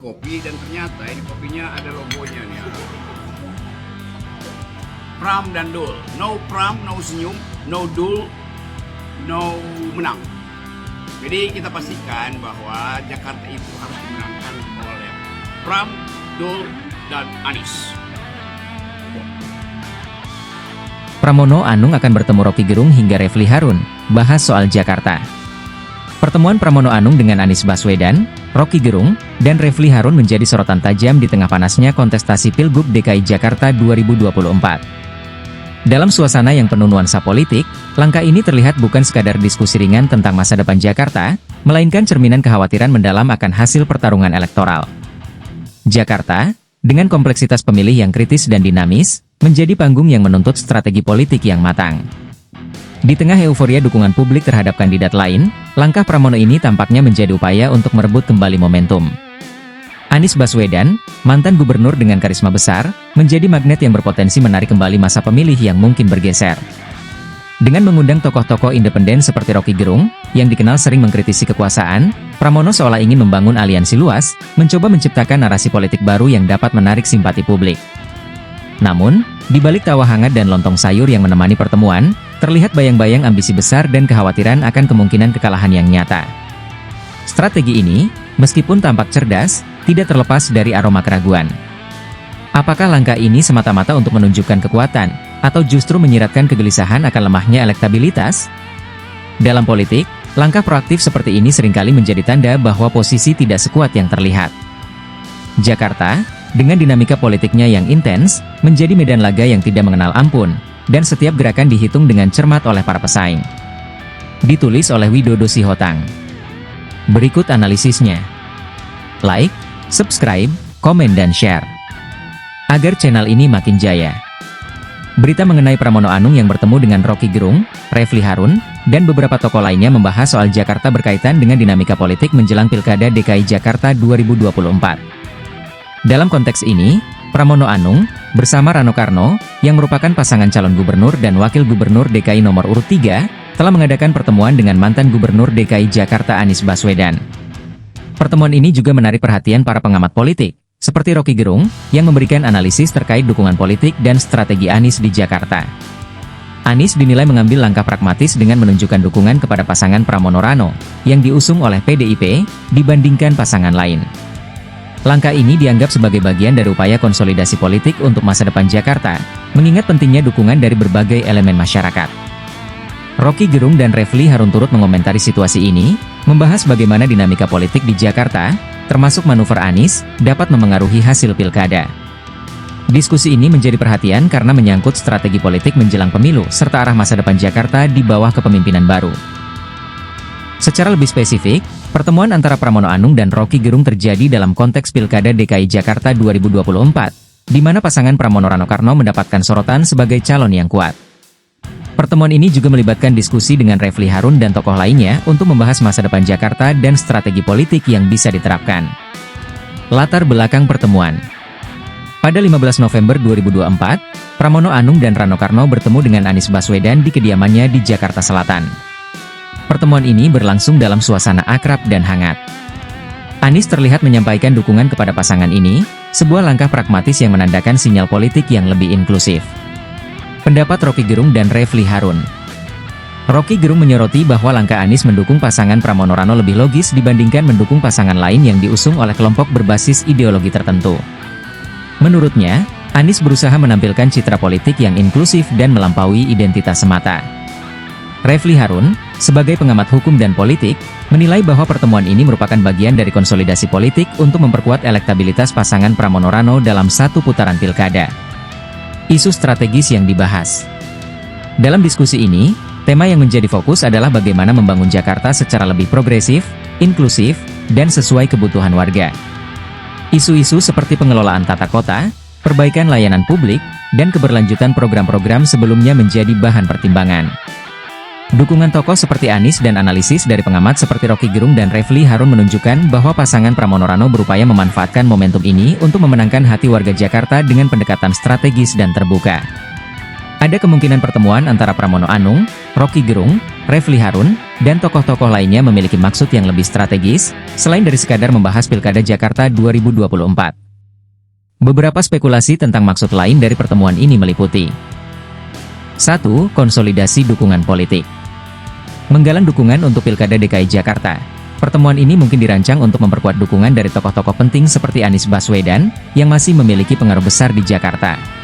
kopi dan ternyata ini kopinya ada logonya nih. Pram dan Dul. No Pram, no senyum, no Dul, no menang. Jadi kita pastikan bahwa Jakarta itu harus dimenangkan oleh Pram, Dul, dan Anies. Pramono Anung akan bertemu Roky Gerung hingga Refly Harun, bahas soal Jakarta. Pertemuan Pramono Anung dengan Anies Baswedan, Roky Gerung, dan Refly Harun menjadi sorotan tajam di tengah panasnya kontestasi Pilgub DKI Jakarta 2024. Dalam suasana yang penuh nuansa politik, langkah ini terlihat bukan sekadar diskusi ringan tentang masa depan Jakarta, melainkan cerminan kekhawatiran mendalam akan hasil pertarungan elektoral. Jakarta, dengan kompleksitas pemilih yang kritis dan dinamis, menjadi panggung yang menuntut strategi politik yang matang. Di tengah euforia dukungan publik terhadap kandidat lain, langkah Pramono ini tampaknya menjadi upaya untuk merebut kembali momentum. Anies Baswedan, mantan gubernur dengan karisma besar, menjadi magnet yang berpotensi menarik kembali masa pemilih yang mungkin bergeser. Dengan mengundang tokoh-tokoh independen seperti Roky Gerung, yang dikenal sering mengkritisi kekuasaan, Pramono seolah ingin membangun aliansi luas, mencoba menciptakan narasi politik baru yang dapat menarik simpati publik. Namun, di balik tawa hangat dan lontong sayur yang menemani pertemuan, terlihat bayang-bayang ambisi besar dan kekhawatiran akan kemungkinan kekalahan yang nyata. Strategi ini, meskipun tampak cerdas, tidak terlepas dari aroma keraguan. Apakah langkah ini semata-mata untuk menunjukkan kekuatan, atau justru menyiratkan kegelisahan akan lemahnya elektabilitas? Dalam politik, langkah proaktif seperti ini seringkali menjadi tanda bahwa posisi tidak sekuat yang terlihat. Jakarta, dengan dinamika politiknya yang intens, menjadi medan laga yang tidak mengenal ampun, dan setiap gerakan dihitung dengan cermat oleh para pesaing. Ditulis oleh Widodo Sihotang. Berikut analisisnya. Like, subscribe, komen dan share, agar channel ini makin jaya. Berita mengenai Pramono Anung yang bertemu dengan Roky Gerung, Refly Harun, dan beberapa tokoh lainnya membahas soal Jakarta berkaitan dengan dinamika politik menjelang Pilkada DKI Jakarta 2024. Dalam konteks ini, Pramono Anung, bersama Rano Karno, yang merupakan pasangan calon gubernur dan wakil gubernur DKI nomor urut 3, telah mengadakan pertemuan dengan mantan gubernur DKI Jakarta Anies Baswedan. Pertemuan ini juga menarik perhatian para pengamat politik, seperti Roky Gerung, yang memberikan analisis terkait dukungan politik dan strategi Anies di Jakarta. Anies dinilai mengambil langkah pragmatis dengan menunjukkan dukungan kepada pasangan Pramono Rano, yang diusung oleh PDIP, dibandingkan pasangan lain. Langkah ini dianggap sebagai bagian dari upaya konsolidasi politik untuk masa depan Jakarta, mengingat pentingnya dukungan dari berbagai elemen masyarakat. Roky Gerung dan Refly Harun turut mengomentari situasi ini, membahas bagaimana dinamika politik di Jakarta, termasuk manuver Anies, dapat memengaruhi hasil pilkada. Diskusi ini menjadi perhatian karena menyangkut strategi politik menjelang pemilu serta arah masa depan Jakarta di bawah kepemimpinan baru. Secara lebih spesifik, pertemuan antara Pramono Anung dan Roky Gerung terjadi dalam konteks Pilkada DKI Jakarta 2024, di mana pasangan Pramono Rano Karno mendapatkan sorotan sebagai calon yang kuat. Pertemuan ini juga melibatkan diskusi dengan Refly Harun dan tokoh lainnya untuk membahas masa depan Jakarta dan strategi politik yang bisa diterapkan. Latar belakang pertemuan. Pada 15 November 2024, Pramono Anung dan Rano Karno bertemu dengan Anies Baswedan di kediamannya di Jakarta Selatan. Pertemuan ini berlangsung dalam suasana akrab dan hangat. Anies terlihat menyampaikan dukungan kepada pasangan ini, sebuah langkah pragmatis yang menandakan sinyal politik yang lebih inklusif. Pendapat Roky Gerung dan Refly Harun. Roky Gerung menyoroti bahwa langkah Anies mendukung pasangan Pramono Rano lebih logis dibandingkan mendukung pasangan lain yang diusung oleh kelompok berbasis ideologi tertentu. Menurutnya, Anies berusaha menampilkan citra politik yang inklusif dan melampaui identitas semata. Refly Harun, sebagai pengamat hukum dan politik, menilai bahwa pertemuan ini merupakan bagian dari konsolidasi politik untuk memperkuat elektabilitas pasangan Pramono Rano dalam satu putaran pilkada. Isu strategis yang dibahas. Dalam diskusi ini, tema yang menjadi fokus adalah bagaimana membangun Jakarta secara lebih progresif, inklusif, dan sesuai kebutuhan warga. Isu-isu seperti pengelolaan tata kota, perbaikan layanan publik, dan keberlanjutan program-program sebelumnya menjadi bahan pertimbangan. Dukungan tokoh seperti Anies dan analisis dari pengamat seperti Roky Gerung dan Refly Harun menunjukkan bahwa pasangan Pramono Rano berupaya memanfaatkan momentum ini untuk memenangkan hati warga Jakarta dengan pendekatan strategis dan terbuka. Ada kemungkinan pertemuan antara Pramono Anung, Roky Gerung, Refli Harun, dan tokoh-tokoh lainnya memiliki maksud yang lebih strategis, selain dari sekadar membahas Pilkada Jakarta 2024. Beberapa spekulasi tentang maksud lain dari pertemuan ini meliputi 1. Konsolidasi dukungan politik. Menggalang dukungan untuk Pilkada DKI Jakarta. Pertemuan ini mungkin dirancang untuk memperkuat dukungan dari tokoh-tokoh penting seperti Anies Baswedan, yang masih memiliki pengaruh besar di Jakarta.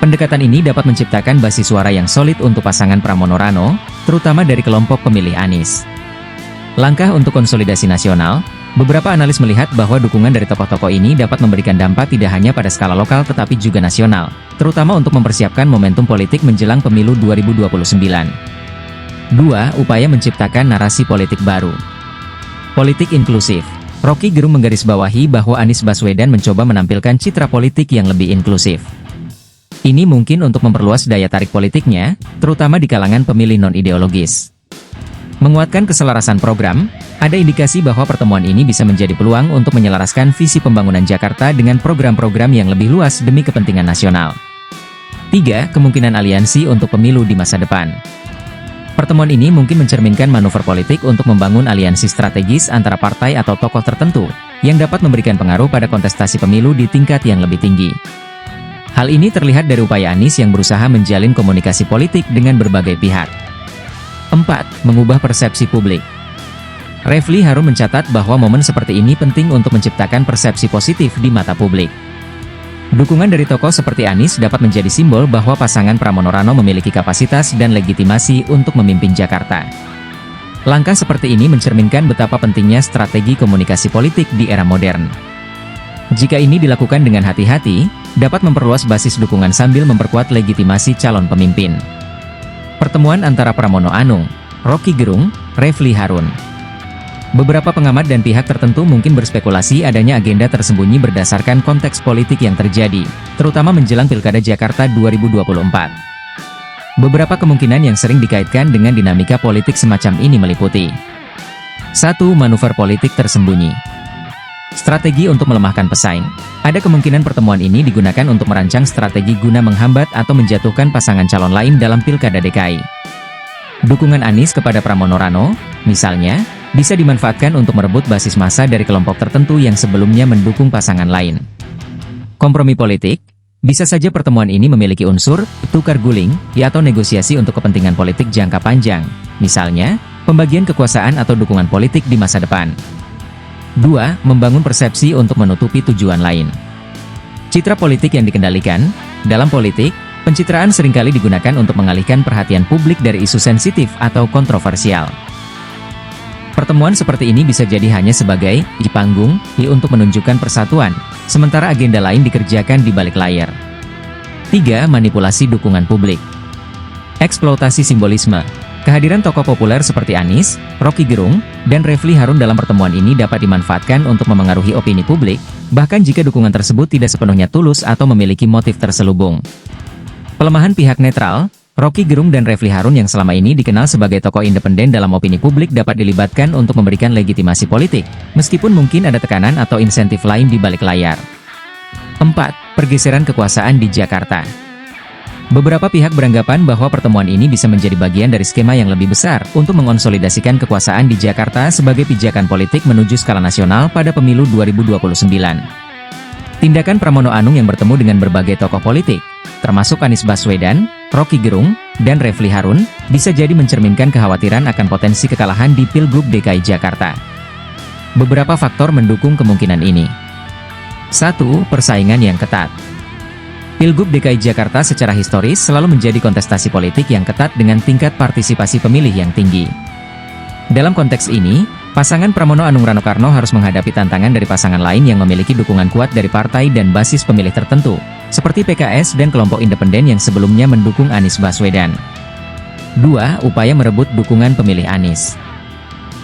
Pendekatan ini dapat menciptakan basis suara yang solid untuk pasangan Pramono Rano, terutama dari kelompok pemilih Anies. Langkah untuk konsolidasi nasional, beberapa analis melihat bahwa dukungan dari tokoh-tokoh ini dapat memberikan dampak tidak hanya pada skala lokal tetapi juga nasional, terutama untuk mempersiapkan momentum politik menjelang pemilu 2029. 2. Upaya menciptakan narasi politik baru. Politik inklusif. Roky Gerung menggarisbawahi bahwa Anies Baswedan mencoba menampilkan citra politik yang lebih inklusif. Ini mungkin untuk memperluas daya tarik politiknya, terutama di kalangan pemilih non-ideologis. Menguatkan keselarasan program, ada indikasi bahwa pertemuan ini bisa menjadi peluang untuk menyelaraskan visi pembangunan Jakarta dengan program-program yang lebih luas demi kepentingan nasional. 3. Kemungkinan aliansi untuk pemilu di masa depan. Pertemuan ini mungkin mencerminkan manuver politik untuk membangun aliansi strategis antara partai atau tokoh tertentu, yang dapat memberikan pengaruh pada kontestasi pemilu di tingkat yang lebih tinggi. Hal ini terlihat dari upaya Anies yang berusaha menjalin komunikasi politik dengan berbagai pihak. 4. Mengubah persepsi publik. Refli Harun mencatat bahwa momen seperti ini penting untuk menciptakan persepsi positif di mata publik. Dukungan dari tokoh seperti Anies dapat menjadi simbol bahwa pasangan Pramono Rano memiliki kapasitas dan legitimasi untuk memimpin Jakarta. Langkah seperti ini mencerminkan betapa pentingnya strategi komunikasi politik di era modern. Jika ini dilakukan dengan hati-hati, dapat memperluas basis dukungan sambil memperkuat legitimasi calon pemimpin. Pertemuan antara Pramono Anung, Roky Gerung, Refli Harun. Beberapa pengamat dan pihak tertentu mungkin berspekulasi adanya agenda tersembunyi berdasarkan konteks politik yang terjadi, terutama menjelang Pilkada Jakarta 2024. Beberapa kemungkinan yang sering dikaitkan dengan dinamika politik semacam ini meliputi 1. Manuver politik tersembunyi. Strategi untuk melemahkan pesaing. Ada kemungkinan pertemuan ini digunakan untuk merancang strategi guna menghambat atau menjatuhkan pasangan calon lain dalam Pilkada DKI. Dukungan Anies kepada Pramono Rano, misalnya, bisa dimanfaatkan untuk merebut basis massa dari kelompok tertentu yang sebelumnya mendukung pasangan lain. Kompromi politik. Bisa saja pertemuan ini memiliki unsur tukar guling, atau negosiasi untuk kepentingan politik jangka panjang, misalnya, pembagian kekuasaan atau dukungan politik di masa depan. 2. Membangun persepsi untuk menutupi tujuan lain. Citra politik yang dikendalikan. Dalam politik, pencitraan seringkali digunakan untuk mengalihkan perhatian publik dari isu sensitif atau kontroversial. Pertemuan seperti ini bisa jadi hanya sebagai panggung untuk menunjukkan persatuan, sementara agenda lain dikerjakan di balik layar. 3. Manipulasi dukungan publik. Eksploitasi simbolisme. Kehadiran tokoh populer seperti Anies, Roky Gerung, dan Refli Harun dalam pertemuan ini dapat dimanfaatkan untuk memengaruhi opini publik, bahkan jika dukungan tersebut tidak sepenuhnya tulus atau memiliki motif terselubung. Pelemahan pihak netral. Roky Gerung dan Refli Harun yang selama ini dikenal sebagai tokoh independen dalam opini publik dapat dilibatkan untuk memberikan legitimasi politik, meskipun mungkin ada tekanan atau insentif lain di balik layar. 4. Pergeseran kekuasaan di Jakarta. Beberapa pihak beranggapan bahwa pertemuan ini bisa menjadi bagian dari skema yang lebih besar untuk mengonsolidasikan kekuasaan di Jakarta sebagai pijakan politik menuju skala nasional pada pemilu 2029. Tindakan Pramono Anung yang bertemu dengan berbagai tokoh politik, termasuk Anies Baswedan, Roky Gerung, dan Refli Harun, bisa jadi mencerminkan kekhawatiran akan potensi kekalahan di Pilgub DKI Jakarta. Beberapa faktor mendukung kemungkinan ini. 1. Persaingan yang ketat. Pilgub DKI Jakarta secara historis selalu menjadi kontestasi politik yang ketat dengan tingkat partisipasi pemilih yang tinggi. Dalam konteks ini, pasangan Pramono Anung Rano Karno harus menghadapi tantangan dari pasangan lain yang memiliki dukungan kuat dari partai dan basis pemilih tertentu, seperti PKS dan kelompok independen yang sebelumnya mendukung Anies Baswedan. 2. Upaya merebut dukungan pemilih Anies.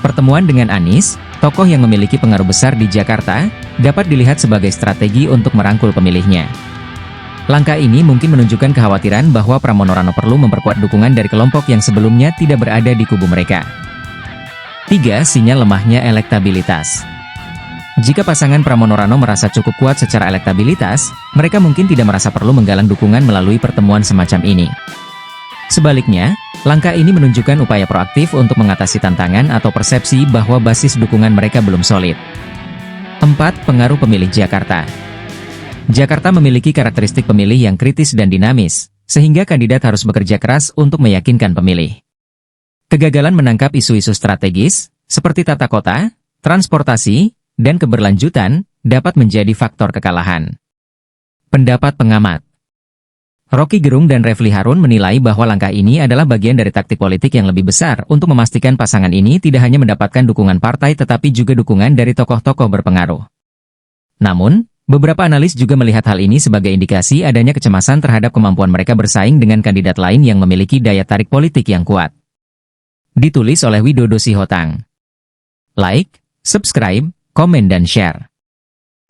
Pertemuan dengan Anies, tokoh yang memiliki pengaruh besar di Jakarta, dapat dilihat sebagai strategi untuk merangkul pemilihnya. Langkah ini mungkin menunjukkan kekhawatiran bahwa Pramono Rano perlu memperkuat dukungan dari kelompok yang sebelumnya tidak berada di kubu mereka. 3. Sinyal lemahnya elektabilitas. Jika pasangan Pramono Rano merasa cukup kuat secara elektabilitas, mereka mungkin tidak merasa perlu menggalang dukungan melalui pertemuan semacam ini. Sebaliknya, Langkah ini menunjukkan upaya proaktif untuk mengatasi tantangan atau persepsi bahwa basis dukungan mereka belum solid. 4. Pengaruh pemilih Jakarta. Jakarta memiliki karakteristik pemilih yang kritis dan dinamis, sehingga kandidat harus bekerja keras untuk meyakinkan pemilih. Kegagalan menangkap isu-isu strategis, seperti tata kota, transportasi, dan keberlanjutan, dapat menjadi faktor kekalahan. Pendapat pengamat. Roky Gerung dan Refly Harun menilai bahwa langkah ini adalah bagian dari taktik politik yang lebih besar untuk memastikan pasangan ini tidak hanya mendapatkan dukungan partai tetapi juga dukungan dari tokoh-tokoh berpengaruh. Namun, beberapa analis juga melihat hal ini sebagai indikasi adanya kecemasan terhadap kemampuan mereka bersaing dengan kandidat lain yang memiliki daya tarik politik yang kuat. Ditulis oleh Widodo Sihotang. Like, subscribe, komen dan share.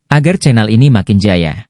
Agar channel ini makin jaya.